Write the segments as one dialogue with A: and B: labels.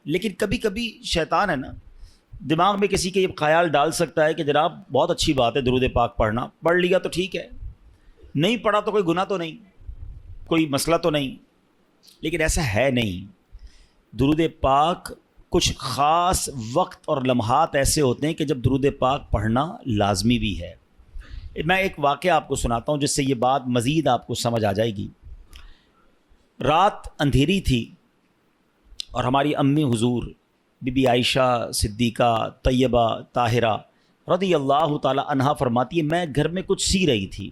A: لیکن کبھی کبھی شیطان ہے نا دماغ میں کسی کے یہ خیال ڈال سکتا ہے کہ جناب بہت اچھی بات ہے درود پاک پڑھنا، پڑھ لیا تو ٹھیک ہے، نہیں پڑھا تو کوئی گناہ تو نہیں، کوئی مسئلہ تو نہیں. لیکن ایسا ہے نہیں. درود پاک کچھ خاص وقت اور لمحات ایسے ہوتے ہیں کہ جب درود پاک پڑھنا لازمی بھی ہے. میں ایک واقعہ آپ کو سناتا ہوں جس سے یہ بات مزید آپ کو سمجھ آ جائے گی. رات اندھیری تھی اور ہماری امی حضور بی بی عائشہ صدیقہ طیبہ طاہرہ رضی اللہ تعالی عنہا فرماتی ہے میں گھر میں کچھ سی رہی تھی.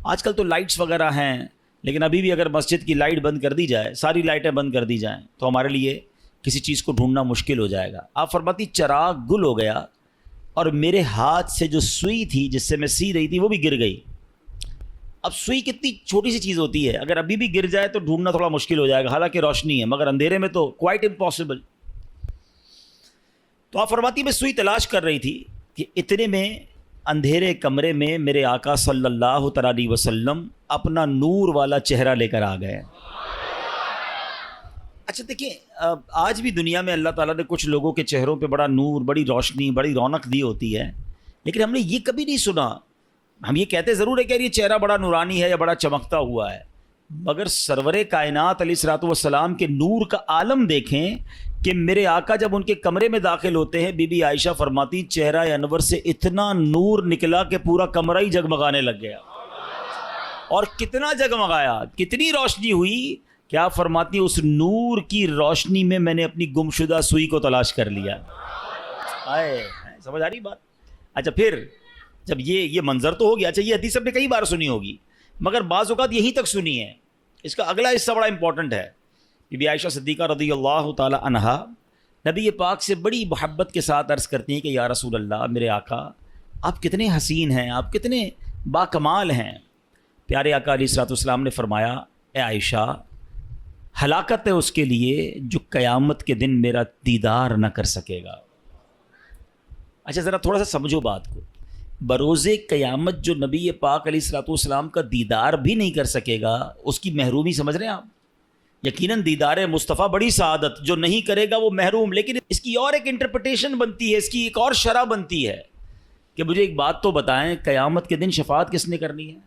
A: آج کل تو لائٹس وغیرہ ہیں لیکن ابھی بھی اگر مسجد کی لائٹ بند کر دی جائے، ساری لائٹیں بند کر دی جائیں تو ہمارے لیے کسی چیز کو ڈھونڈنا مشکل ہو جائے گا. آپ فرماتی چراغ گل ہو گیا اور میرے ہاتھ سے جو سوئی تھی جس سے میں سی رہی تھی وہ بھی گر گئی. اب سوئی کتنی چھوٹی سی چیز ہوتی ہے، اگر ابھی بھی گر جائے تو ڈھونڈنا تھوڑا مشکل ہو جائے گا، حالانکہ روشنی ہے، مگر اندھیرے میں تو کوائٹ امپاسبل. تو آپ فرماتی میں سوئی تلاش کر رہی تھی کہ اتنے میں اندھیرے کمرے میں میرے آقا صلی اللہ تعالی علیہ وسلم اپنا نور والا چہرہ لے کر آ گئے. اچھا دیکھیں، آج بھی دنیا میں اللہ تعالیٰ نے کچھ لوگوں کے چہروں پہ بڑا نور، بڑی روشنی، بڑی رونق دی ہوتی ہے، لیکن ہم نے یہ کبھی نہیں سنا. ہم یہ کہتے ضرور ہے کہ یہ چہرہ بڑا نورانی ہے یا بڑا چمکتا ہوا ہے، مگر سرور کائنات علیہ الصلوۃ والسلام کے نور کا عالم دیکھیں کہ میرے آقا جب ان کے کمرے میں داخل ہوتے ہیں، بی بی عائشہ فرماتی چہرہ انور سے اتنا نور نکلا کہ پورا کمرہ ہی جگمگانے لگ گیا. اور کتنا جگمگایا، کتنی روشنی ہوئی، کیا فرماتی اس نور کی روشنی میں نے اپنی گمشدہ سوئی کو تلاش کر لیا. سمجھ آ رہی بات؟ اچھا پھر جب یہ منظر تو ہو گیا، اچھا یہ حدیث ہم نے کئی بار سنی ہوگی مگر بعض اوقات یہیں تک سنی ہے. اس کا اگلا حصہ بڑا امپورٹنٹ ہے. بی بی عائشہ صدیقہ رضی اللہ تعالی عنہا نبی پاک سے بڑی محبت کے ساتھ عرض کرتی ہیں کہ یا رسول اللہ، میرے آقا آپ کتنے حسین ہیں، آپ کتنے باکمال ہیں. پیارے آقا علیہ الصلوۃ والسلام نے فرمایا اے عائشہ، ہلاکت ہے اس کے لیے جو قیامت کے دن میرا دیدار نہ کر سکے گا. اچھا ذرا تھوڑا سا سمجھو بات کو. بروز قیامت جو نبی پاک علیہ الصلوۃ والسلام کا دیدار بھی نہیں کر سکے گا، اس کی محرومی سمجھ رہے ہیں آپ؟ یقیناً دیدار مصطفیٰ بڑی سعادت، جو نہیں کرے گا وہ محروم. لیکن اس کی اور ایک انٹرپریٹیشن بنتی ہے، اس کی ایک اور شرح بنتی ہے کہ مجھے ایک بات تو بتائیں، قیامت کے دن شفاعت کس نے کرنی ہے؟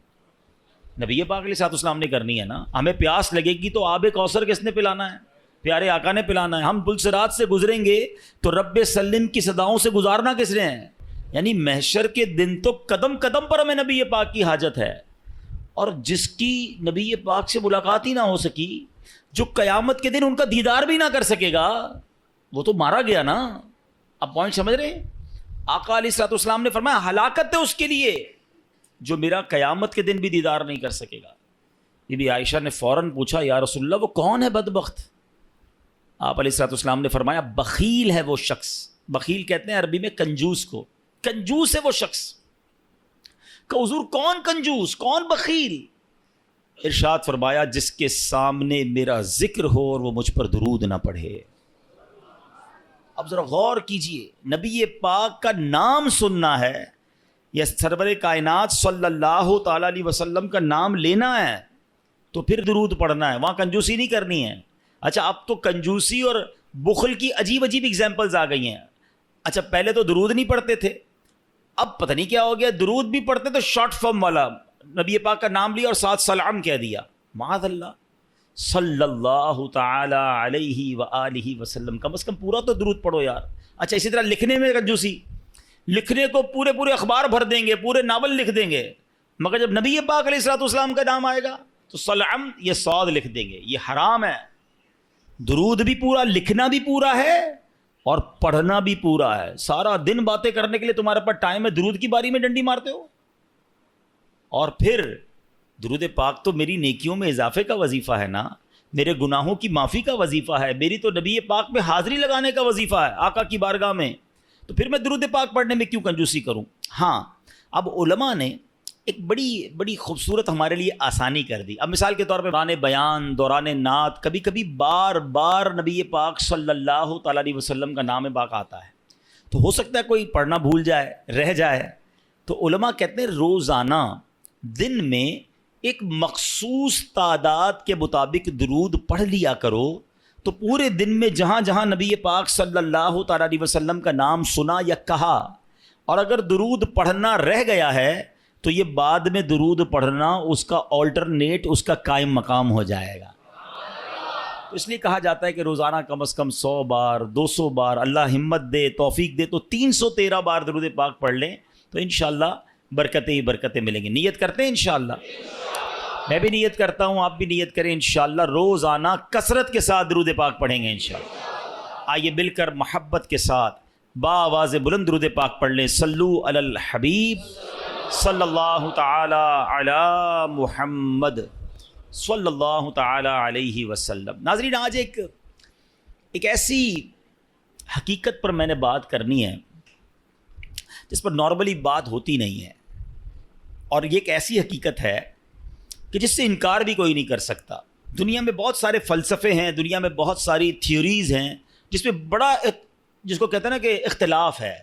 A: نبی پاک علیہ الصلوۃ والسلام نے کرنی ہے نا. ہمیں پیاس لگے گی تو آب کوثر کس نے پلانا ہے؟ پیارے آقا نے پلانا ہے. ہم پلسرات سے گزریں گے تو رب سلم کی صداؤں سے گزارنا کس نے ہے؟ یعنی محشر کے دن تو قدم قدم پر ہمیں نبی پاک کی حاجت ہے. اور جس کی نبی پاک سے ملاقات ہی نہ ہو سکی، جو قیامت کے دن ان کا دیدار بھی نہ کر سکے گا، وہ تو مارا گیا نا. اب پوائنٹ سمجھ رہے ہیں؟ آقا علیہ الصلوۃ والسلام نے فرمایا ہلاکت ہے اس کے لیے جو میرا قیامت کے دن بھی دیدار نہیں کر سکے گا. بی بی عائشہ نے فوراً پوچھا یا رسول اللہ وہ کون ہے بدبخت؟ آپ علیہ الصلوۃ والسلام نے فرمایا بخیل ہے وہ شخص. بخیل کہتے ہیں عربی میں کنجوس کو. کنجوس ہے وہ شخص. کہ حضور کون کنجوس، کون بخیل؟ ارشاد فرمایا جس کے سامنے میرا ذکر ہو اور وہ مجھ پر درود نہ پڑھے. اب ذرا غور کیجئے، نبی پاک کا نام سننا ہے یا سرور کائنات صلی اللہ تعالی علیہ وسلم کا نام لینا ہے تو پھر درود پڑھنا ہے، وہاں کنجوسی نہیں کرنی ہے. اچھا اب تو کنجوسی اور بخل کی عجیب عجیب اگزامپلز آ گئی ہیں. اچھا پہلے تو درود نہیں پڑھتے تھے، اب پتہ نہیں کیا ہو گیا، درود بھی پڑھتے تو شارٹ فارم والا، نبی پاک کا نام لیا اور ساتھ سلام کہہ دیا. معاذ اللہ، صلی اللہ تعالی علیہ وآلہ وسلم، کم از کم پورا تو درود پڑھو یار. اچھا اسی طرح لکھنے میں کنجوسی، لکھنے کو پورے اخبار بھر دیں گے، پورے ناول لکھ دیں گے، مگر جب نبی پاک علیہ الصلوۃ والسلام کا نام آئے گا تو سلام یہ صاد لکھ دیں گے. یہ حرام ہے. درود بھی پورا، لکھنا بھی پورا ہے اور پڑھنا بھی پورا ہے. سارا دن باتیں کرنے کے لیے تمہارے پاس ٹائم ہے، درود کی باری میں ڈنڈی مارتے ہو. اور پھر درود پاک تو میری نیکیوں میں اضافے کا وظیفہ ہے نا، میرے گناہوں کی معافی کا وظیفہ ہے، میری تو نبی پاک میں حاضری لگانے کا وظیفہ ہے آقا کی بارگاہ میں. تو پھر میں درود پاک پڑھنے میں کیوں کنجوسی کروں؟ ہاں اب علماء نے ایک بڑی خوبصورت ہمارے لیے آسانی کر دی. اب مثال کے طور پہ دوران بیان، دوران نعت، کبھی کبھی بار بار نبی پاک صلی اللہ تعالی علیہ وسلم کا نام پاک آتا ہے تو ہو سکتا ہے کوئی پڑھنا بھول جائے، رہ جائے. تو علماء کہتے ہیں روزانہ دن میں ایک مخصوص تعداد کے مطابق درود پڑھ لیا کرو تو پورے دن میں جہاں جہاں نبی پاک صلی اللہ تعالیٰ علیہ وسلم کا نام سنا یا کہا، اور اگر درود پڑھنا رہ گیا ہے تو یہ بعد میں درود پڑھنا اس کا آلٹرنیٹ، اس کا قائم مقام ہو جائے گا۔ تو اس لیے کہا جاتا ہے کہ روزانہ کم از کم 100 بار 200 بار، اللہ ہمت دے توفیق دے تو 313 بار درود پاک پڑھ لیں تو انشاءاللہ برکتیں ہی برکتیں ملیں گی۔ نیت کرتے ہیں انشاءاللہ، میں بھی نیت کرتا ہوں، آپ بھی نیت کریں انشاءاللہ روزانہ کثرت کے ساتھ درود پاک پڑھیں گے انشاءاللہ۔ آئیے مل کر محبت کے ساتھ با آواز بلند درود پاک پڑھ لیں۔ صلو علی الحبیب صلی اللہ تعالی علی محمد صلی اللہ تعالی علیہ وسلم۔ ناظرین، آج ایک ایسی حقیقت پر میں نے بات کرنی ہے جس پر نارملی بات ہوتی نہیں ہے، اور یہ ایک ایسی حقیقت ہے کہ جس سے انکار بھی کوئی نہیں کر سکتا۔ دنیا میں بہت سارے فلسفے ہیں، دنیا میں بہت ساری تھیوریز ہیں جس میں بڑا، جس کو کہتے ہیں نا کہ اختلاف ہے،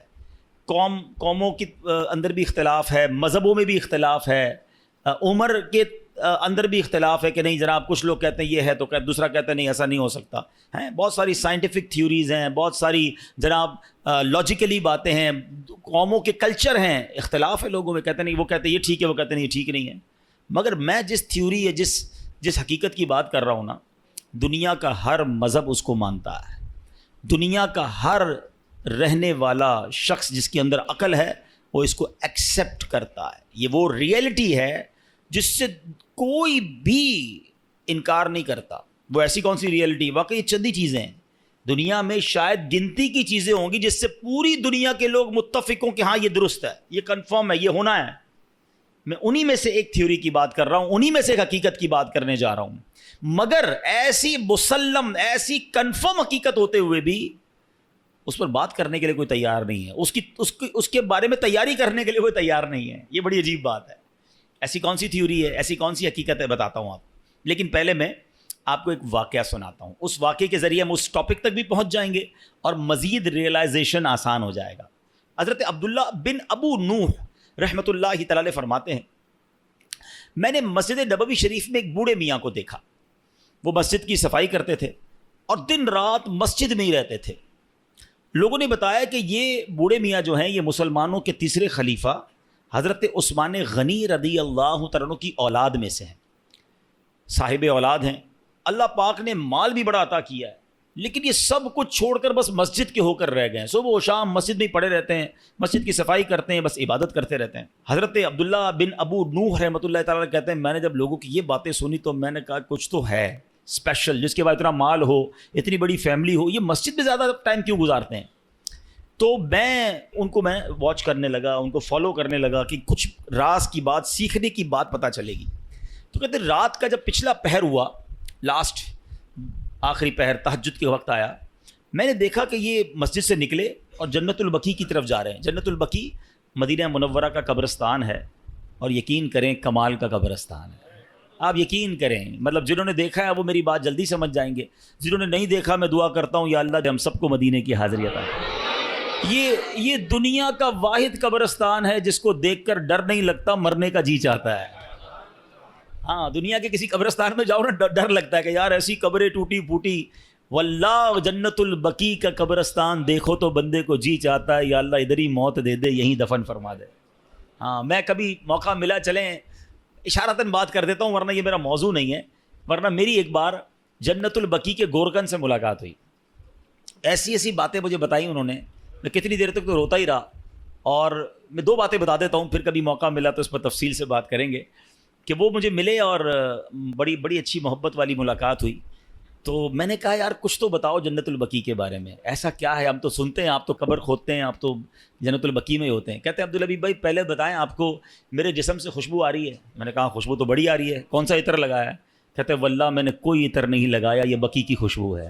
A: قوموں کے اندر بھی اختلاف ہے، مذہبوں میں بھی اختلاف ہے، عمر کے اندر بھی اختلاف ہے کہ نہیں جناب کچھ لوگ کہتے ہیں یہ ہے تو دوسرا کہتا ہے نہیں ایسا نہیں ہو سکتا ہے۔ بہت ساری سائنٹیفک تھیوریز ہیں، بہت ساری جناب لاجیکلی باتیں ہیں، قوموں کے کلچر ہیں، اختلاف ہے لوگوں میں، کہتے نہیں وہ کہتے ہیں یہ ٹھیک ہے، وہ کہتے ہیں یہ ٹھیک نہیں ہے۔ مگر میں جس تھیوری ہے، جس حقیقت کی بات کر رہا ہوں نا، دنیا کا ہر مذہب اس کو مانتا ہے، دنیا کا ہر رہنے والا شخص جس کے اندر عقل ہے وہ اس کو ایکسیپٹ کرتا ہے۔ یہ وہ ریئلٹی ہے جس سے کوئی بھی انکار نہیں کرتا۔ وہ ایسی کون سی ریئلٹی؟ واقعی چندی چیزیں ہیں دنیا میں، شاید گنتی کی چیزیں ہوں گی جس سے پوری دنیا کے لوگ متفق ہوں کہ ہاں یہ درست ہے، یہ کنفرم ہے، یہ ہونا ہے۔ میں انہی میں سے ایک تھیوری کی بات کر رہا ہوں، انہی میں سے ایک حقیقت کی بات کرنے جا رہا ہوں۔ مگر ایسی مسلم، ایسی کنفرم حقیقت ہوتے ہوئے بھی اس پر بات کرنے کے لیے کوئی تیار نہیں ہے، اس کے بارے میں تیاری کرنے کے لیے کوئی تیار نہیں ہے۔ یہ بڑی عجیب بات ہے۔ ایسی کون سی تھیوری ہے، ایسی کون سی حقیقت ہے، بتاتا ہوں آپ، لیکن پہلے میں آپ کو ایک واقعہ سناتا ہوں۔ اس واقعے کے ذریعے ہم اس ٹاپک تک بھی پہنچ جائیں گے اور مزید ریئلائزیشن آسان ہو جائے گا۔ حضرت عبداللہ بن ابو نوح رحمۃ اللہ تعالی علیہ فرماتے ہیں، میں نے مسجد نبوی شریف میں ایک بوڑھے میاں کو دیکھا۔ وہ مسجد کی صفائی کرتے تھے اور دن رات مسجد میں ہی رہتے تھے۔ لوگوں نے بتایا کہ یہ بوڑھے میاں جو ہیں یہ مسلمانوں کے تیسرے خلیفہ حضرت عثمان غنی رضی اللہ تعالیٰ عنہ کی اولاد میں سے ہیں، صاحب اولاد ہیں۔ اللہ پاک نے مال بھی بڑا عطا کیا ہے، لیکن یہ سب کچھ چھوڑ کر بس مسجد کے ہو کر رہ گئے ہیں۔ صبح و شام مسجد میں پڑے رہتے ہیں، مسجد کی صفائی کرتے ہیں، بس عبادت کرتے رہتے ہیں۔ حضرت عبداللہ بن ابو نوح رحمۃ اللہ تعالیٰ کہتے ہیں، میں نے جب لوگوں کی یہ باتیں سنی تو میں نے کہا کچھ تو ہے اسپیشل، جس کے بعد اتنا مال ہو، اتنی بڑی فیملی ہو، یہ مسجد میں زیادہ ٹائم کیوں گزارتے ہیں؟ تو میں واچ کرنے لگا، ان کو فالو کرنے لگا کہ کچھ راز کی بات، سیکھنے کی بات پتہ چلے گی۔ تو کہتے رات کا جب پچھلا پہر ہوا، لاسٹ آخری پہر تہجد کے وقت آیا، میں نے دیکھا کہ یہ مسجد سے نکلے اور جنت البقیع کی طرف جا رہے ہیں۔ جنت البقیع مدینہ منورہ کا قبرستان ہے، اور یقین کریں کمال کا قبرستان ہے۔ آپ یقین کریں، مطلب جنہوں نے دیکھا ہے وہ میری بات جلدی سمجھ جائیں گے، جنہوں نے نہیں دیکھا میں دعا کرتا ہوں یا اللہ ہم سب کو مدینے کی حاضری عطا کرے۔ یہ دنیا کا واحد قبرستان ہے جس کو دیکھ کر ڈر نہیں لگتا، مرنے کا جی چاہتا ہے۔ ہاں، دنیا کے کسی قبرستان میں جاؤ نا، ڈر لگتا ہے کہ یار ایسی قبریں ٹوٹی پھوٹی، واللہ جنت البقیع کا قبرستان دیکھو تو بندے کو جی چاہتا ہے یا اللہ ادھر ہی موت دے دے، یہیں دفن فرما دے۔ ہاں، میں کبھی موقع ملا چلیں اشارتاً بات کر دیتا ہوں، ورنہ یہ میرا موضوع نہیں ہے۔ ورنہ میری ایک بار جنت البقیع کے گورکن سے ملاقات ہوئی، ایسی باتیں مجھے بتائیں انہوں نے، میں کتنی دیر تک تو روتا ہی رہا۔ اور میں 2 باتیں بتا دیتا ہوں، پھر کبھی موقع ملا تو اس پر تفصیل سے بات کریں گے۔ کہ وہ مجھے ملے اور بڑی اچھی محبت والی ملاقات ہوئی۔ تو میں نے کہا یار کچھ تو بتاؤ جنت البقیع کے بارے میں، ایسا کیا ہے؟ ہم تو سنتے ہیں آپ تو قبر کھودتے ہیں، آپ تو جنت البقیع میں ہی ہوتے ہیں۔ کہتے ہیں عبدالحبیب بھائی پہلے بتائیں آپ کو میرے جسم سے خوشبو آ رہی ہے؟ میں نے کہا خوشبو تو بڑی آ رہی ہے، کون سا عطر لگایا ہے؟ کہتے ہیں واللہ میں نے کوئی عطر نہیں لگایا، یہ بقیع کی خوشبو ہے،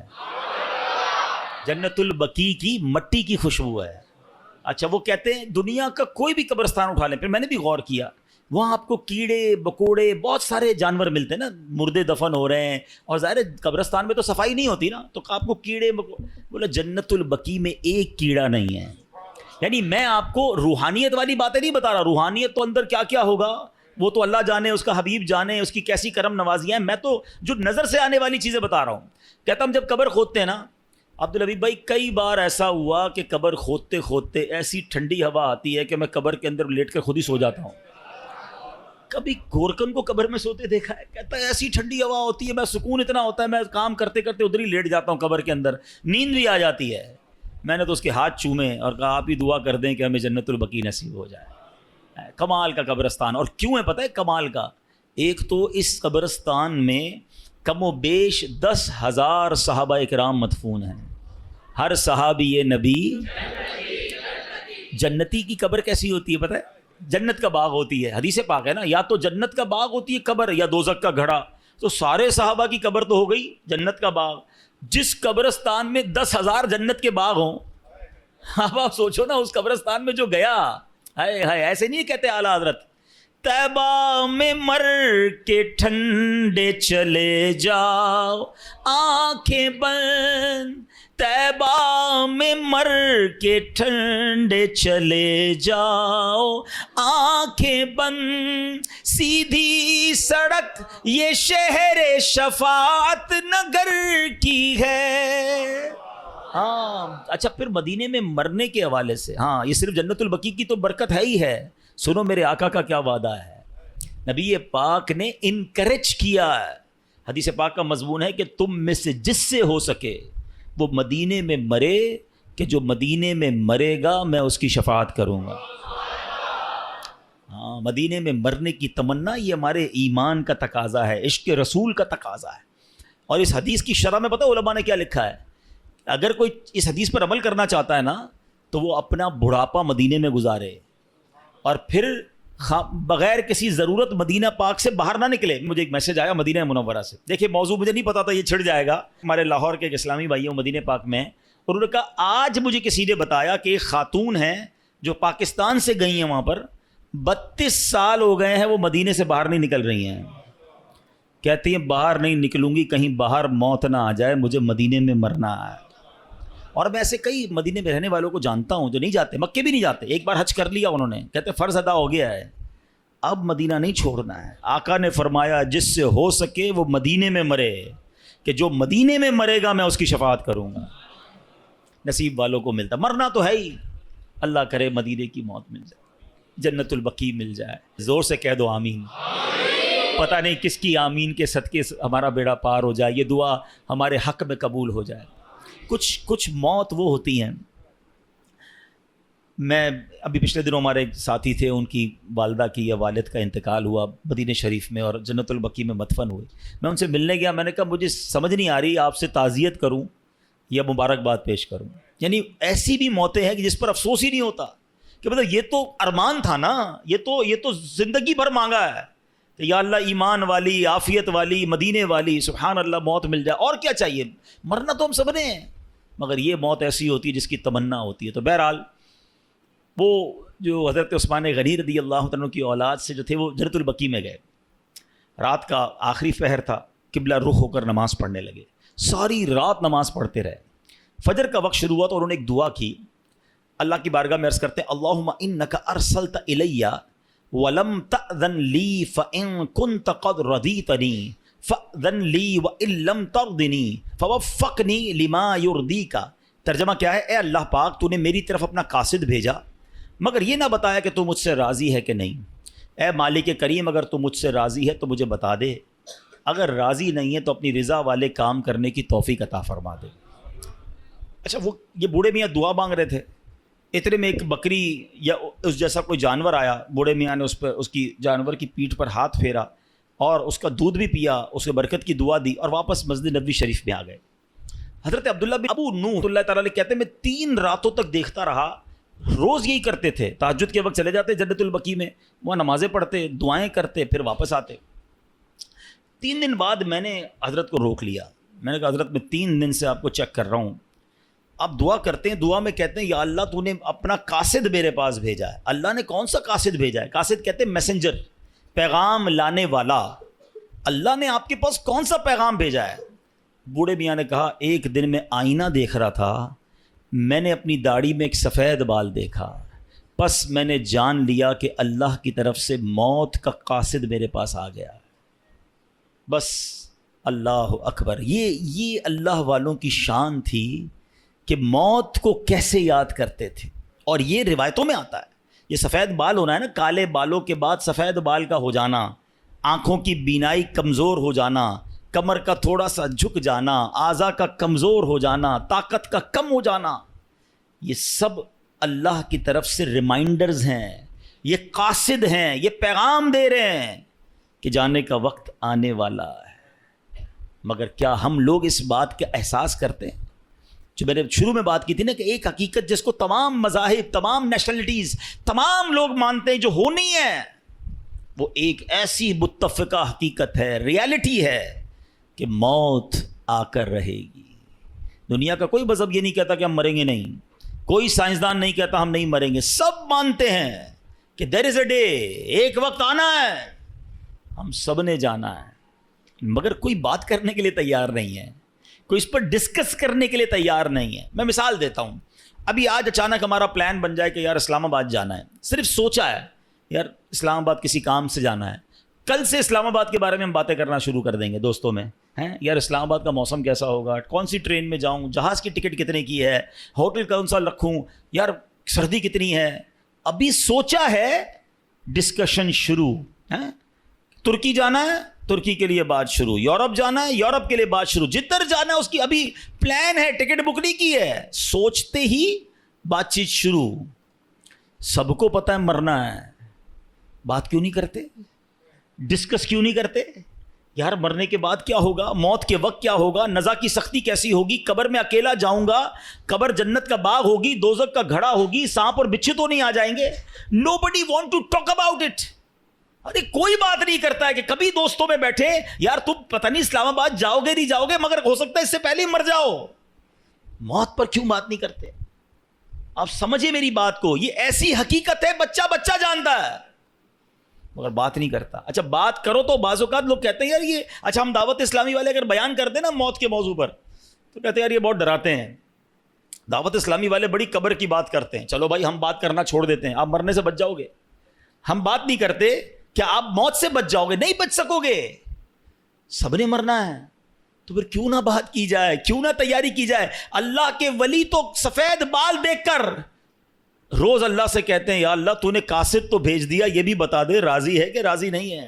A: جنت البقیع کی مٹی کی خوشبو ہے۔ اچھا، وہ کہتے ہیں دنیا کا کوئی بھی قبرستان اٹھا لیں، پھر میں نے بھی غور کیا، وہاں آپ کو کیڑے بکوڑے بہت سارے جانور ملتے ہیں نا، مردے دفن ہو رہے ہیں، اور ظاہر ہے قبرستان میں تو صفائی نہیں ہوتی نا، تو آپ کو کیڑے بولا جنت البقیع میں ایک کیڑا نہیں ہے۔ یعنی میں آپ کو روحانیت والی باتیں نہیں بتا رہا، روحانیت تو اندر کیا کیا ہوگا وہ تو اللہ جانے، اس کا حبیب جانے اس کی کیسی کرم نوازیاں ہیں، میں تو جو نظر سے آنے والی چیزیں بتا رہا ہوں. کہتا ہم جب قبر کھودتے ہیں نا عبدالحبیب بھائی، کئی بار ایسا ہوا کہ قبر کھودتے کھودتے ایسی ٹھنڈی ہوا آتی ہے کہ میں قبر کے اندر لیٹ کر خود ہی سو جاتا ہوں. کبھی گورکن کو قبر میں سوتے دیکھا ہے؟ کہتا ہے ایسی ٹھنڈی ہوا ہوتی ہے، میں سکون اتنا ہوتا ہے، میں کام کرتے کرتے ادھر ہی لیٹ جاتا ہوں قبر کے اندر، نیند بھی آ جاتی ہے. میں نے تو اس کے ہاتھ چومے اور کہا آپ ہی دعا کر دیں کہ ہمیں جنت البقیع نصیب ہو جائے. کمال کا قبرستان. اور کیوں ہے پتہ ہے کمال کا؟ ایک تو اس قبرستان میں کم و بیش 10,000 صحابہ اکرام مدفون ہیں. ہر صحابی نبی جنتی. کی قبر کیسی ہوتی ہے پتہ ہے؟ جنت کا باغ ہوتی ہے. حدیث پاک ہے نا، یا تو جنت کا باغ ہوتی ہے قبر یا دوزخ کا گھڑا. تو سارے صحابہ کی قبر تو ہو گئی جنت کا باغ. جس قبرستان میں 10,000 جنت کے باغ ہوں، اب آپ سوچو نا اس قبرستان میں جو گیا، ہائے ہائے، ایسے نہیں کہتے اعلیٰ حضرت طیبہ میں مر کے ٹھنڈے چلے جاؤ آنکھیں بند، طیبہ میں مر کے ٹھنڈے چلے جاؤ آنکھیں بند، سیدھی سڑک یہ شہر شفاعت نگر کی ہے. ہاں اچھا، پھر مدینے میں مرنے کے حوالے سے، ہاں یہ صرف جنت البقیع کی تو برکت ہے ہی ہے. سنو میرے آقا کا کیا وعدہ ہے. نبی پاک نے انکریج کیا ہے. حدیث پاک کا مضمون ہے کہ تم میں سے جس سے ہو سکے وہ مدینے میں مرے، کہ جو مدینے میں مرے گا میں اس کی شفاعت کروں گا. ہاں مدینے میں مرنے کی تمنا یہ ہمارے ایمان کا تقاضا ہے، عشق رسول کا تقاضا ہے. اور اس حدیث کی شرح میں پتہ علماء نے کیا لکھا ہے؟ اگر کوئی اس حدیث پر عمل کرنا چاہتا ہے نا تو وہ اپنا بڑھاپا مدینے میں گزارے اور پھر بغیر کسی ضرورت مدینہ پاک سے باہر نہ نکلے. مجھے ایک میسج آیا مدینہ منورہ سے، دیکھیے موضوع مجھے نہیں پتا تھا یہ چھڑ جائے گا. ہمارے لاہور کے ایک اسلامی بھائی ہیں مدینہ پاک میں، اور انہوں نے کہا آج مجھے کسی نے بتایا کہ ایک خاتون ہیں جو پاکستان سے گئی ہیں، وہاں پر 32 سال ہو گئے ہیں وہ مدینے سے باہر نہیں نکل رہی ہیں. کہتی ہیں باہر نہیں نکلوں گی کہیں باہر موت نہ آ جائے، مجھے مدینے میں مرنا ہے. اور میں ایسے کئی مدینے میں رہنے والوں کو جانتا ہوں جو نہیں جاتے، مکے بھی نہیں جاتے. ایک بار حج کر لیا انہوں نے، کہتے فرض ادا ہو گیا ہے، اب مدینہ نہیں چھوڑنا ہے. آقا نے فرمایا جس سے ہو سکے وہ مدینے میں مرے، کہ جو مدینے میں مرے گا میں اس کی شفاعت کروں گا. نصیب والوں کو ملتا، مرنا تو ہے ہی. اللہ کرے مدینے کی موت مل جائے، جنت البقیع مل جائے. زور سے کہہ دو آمین. پتہ نہیں کس کی آمین کے صدقے ہمارا بیڑا پار ہو جائے، یہ دعا ہمارے حق میں قبول ہو جائے. کچھ موت وہ ہوتی ہیں. میں ابھی پچھلے دنوں ہمارے ایک ساتھی تھے، ان کی والدہ کی یا والد کا انتقال ہوا مدینہ شریف میں اور جنت البقیع میں مدفن ہوئے. میں ان سے ملنے گیا، میں نے کہا مجھے سمجھ نہیں آ رہی آپ سے تعزیت کروں یا مبارکباد پیش کروں. یعنی ایسی بھی موتیں ہیں کہ جس پر افسوس ہی نہیں ہوتا کہ مطلب یہ تو ارمان تھا نا، یہ تو زندگی بھر مانگا ہے کہ یا اللہ ایمان والی، عافیت والی، مدینے والی، سبحان اللہ موت مل جائے. اور کیا چاہیے؟ مرنا تو ہم سب نے ہیں، مگر یہ موت ایسی ہوتی ہے جس کی تمنا ہوتی ہے. تو بہرحال وہ جو حضرت عثمان غنی رضی اللہ عنہ کی اولاد سے جو تھے وہ جنت البقیع میں گئے. رات کا آخری پہر تھا، قبلہ رخ ہو کر نماز پڑھنے لگے. ساری رات نماز پڑھتے رہے. فجر کا وقت شروع ہوا تو انہوں نے ایک دعا کی. اللہ کی بارگاہ میں عرض کرتے ہیں اللہم انک ارسلت الی ولم تأذن لی فإن كنت قد رضیتنی فأذن لی وإن لم ترضنی فوفقنی لما یرضیک. ترجمہ کیا ہے؟ اے اللہ پاک تو نے میری طرف اپنا قاصد بھیجا مگر یہ نہ بتایا کہ تو مجھ سے راضی ہے کہ نہیں. اے مالک کریم اگر تو مجھ سے راضی ہے تو مجھے بتا دے، اگر راضی نہیں ہے تو اپنی رضا والے کام کرنے کی توفیق عطا فرما دے. اچھا وہ یہ بوڑھے میاں دعا مانگ رہے تھے، اتنے میں ایک بکری یا اس جیسا کوئی جانور آیا. بوڑھے میاں نے اس کی جانور کی پیٹھ پر ہاتھ پھیرا اور اس کا دودھ بھی پیا، اس کے برکت کی دعا دی اور واپس مسجد نبوی شریف میں آ گئے. حضرت عبداللہ بن ابو نوح اللہ تعالیٰ علیہ کہتے ہیں میں 3 راتوں تک دیکھتا رہا، روز یہی کرتے تھے. تہجد کے وقت چلے جاتے جنت البقیع میں، وہاں نمازیں پڑھتے، دعائیں کرتے، پھر واپس آتے. 3 دن بعد میں نے حضرت کو روک لیا. میں نے کہا حضرت میں 3 دن سے آپ کو چیک کر رہا ہوں، آپ دعا کرتے ہیں، دعا میں کہتے ہیں یا اللہ تو نے اپنا قاصد میرے پاس بھیجا ہے. اللہ نے کون سا قاصد بھیجا ہے؟ قاصد کہتے ہیں میسنجر، پیغام لانے والا. اللہ نے آپ کے پاس کون سا پیغام بھیجا ہے؟ بوڑھے میاں نے کہا ایک دن میں آئینہ دیکھ رہا تھا، میں نے اپنی داڑھی میں ایک سفید بال دیکھا، پس میں نے جان لیا کہ اللہ کی طرف سے موت کا قاصد میرے پاس آ گیا. بس اللہ اکبر. یہ اللہ والوں کی شان تھی کہ موت کو کیسے یاد کرتے تھے. اور یہ روایتوں میں آتا ہے. یہ سفید بال ہونا ہے نا, کالے بالوں کے بعد سفید بال کا ہو جانا, آنکھوں کی بینائی کمزور ہو جانا, کمر کا تھوڑا سا جھک جانا, اعضاء کا کمزور ہو جانا, طاقت کا کم ہو جانا, یہ سب اللہ کی طرف سے ریمائنڈرز ہیں. یہ قاصد ہیں, یہ پیغام دے رہے ہیں کہ جانے کا وقت آنے والا ہے. مگر کیا ہم لوگ اس بات کا احساس کرتے ہیں؟ جو میں نے شروع میں بات کی تھی نا کہ ایک حقیقت جس کو تمام مذاہب, تمام نیشنلٹیز, تمام لوگ مانتے ہیں جو ہونی ہے, وہ ایک ایسی متفقہ حقیقت ہے, ریالٹی ہے کہ موت آ کر رہے گی. دنیا کا کوئی مذہب یہ نہیں کہتا کہ ہم مریں گے نہیں, کوئی سائنسدان نہیں کہتا ہم نہیں مریں گے. سب مانتے ہیں کہ دیر از اے ڈے, ایک وقت آنا ہے, ہم سب نے جانا ہے. مگر کوئی بات کرنے کے لیے تیار نہیں ہے, کوئی اس پر ڈسکس کرنے کے لیے تیار نہیں ہے. میں مثال دیتا ہوں. ابھی آج اچانک ہمارا پلان بن جائے کہ یار اسلام آباد جانا ہے, صرف سوچا ہے یار اسلام آباد کسی کام سے جانا ہے, کل سے اسلام آباد کے بارے میں ہم باتیں کرنا شروع کر دیں گے دوستوں میں, ہیں یار اسلام آباد کا موسم کیسا ہوگا, کون سی ٹرین میں جاؤں, جہاز کی ٹکٹ کتنے کی ہے, ہوٹل کون سا رکھوں, یار سردی کتنی ہے. ابھی سوچا ہے, ڈسکشن شروع. ترکی جانا ہے, ترکی کے لیے بات شروع. یورپ جانا ہے, یورپ کے لیے بات شروع. جدھر جانا ہے اس کی ابھی پلان ہے, ٹکٹ بک نہیں کی ہے, سوچتے ہی بات چیت شروع. سب کو پتہ ہے مرنا ہے, بات کیوں نہیں کرتے, ڈسکس کیوں نہیں کرتے؟ یار مرنے کے بعد کیا ہوگا, موت کے وقت کیا ہوگا, نزا کی سختی کیسی ہوگی, قبر میں اکیلا جاؤں گا, قبر جنت کا باغ ہوگی, دوزخ کا گھڑا ہوگی, سانپ اور بچھو تو نہیں آ جائیں گے. Nobody want to talk about it. ارے کوئی بات نہیں کرتا ہے کہ کبھی دوستوں میں بیٹھے یار تم پتہ نہیں اسلام آباد جاؤ گے نہیں جاؤ گے, مگر ہو سکتا ہے اس سے پہلے ہی مر جاؤ. موت پر کیوں بات نہیں کرتے؟ آپ سمجھے میری بات کو, یہ ایسی حقیقت ہے بچہ بچہ جانتا ہے مگر بات نہیں کرتا. اچھا بات کرو تو بعض اوقات لوگ کہتے ہیں یار یہ, اچھا ہم دعوت اسلامی والے اگر بیان کرتے ہیں نا موت کے موضوع پر تو کہتے ہیں یار یہ بہت ڈراتے ہیں. دعوت اسلامی والے بڑی قبر کی بات کرتے ہیں. چلو بھائی ہم بات کرنا چھوڑ دیتے ہیں, آپ مرنے سے بچ جاؤ گے. ہم بات نہیں کرتے کیا آپ موت سے بچ جاؤ گے, نہیں بچ سکو گے, سب نے مرنا ہے. تو پھر کیوں نہ بات کی جائے, کیوں نہ تیاری کی جائے. اللہ کے ولی تو سفید بال دیکھ کر روز اللہ سے کہتے ہیں یا اللہ تو نے قاصد تو بھیج دیا, یہ بھی بتا دے راضی ہے کہ راضی نہیں ہے.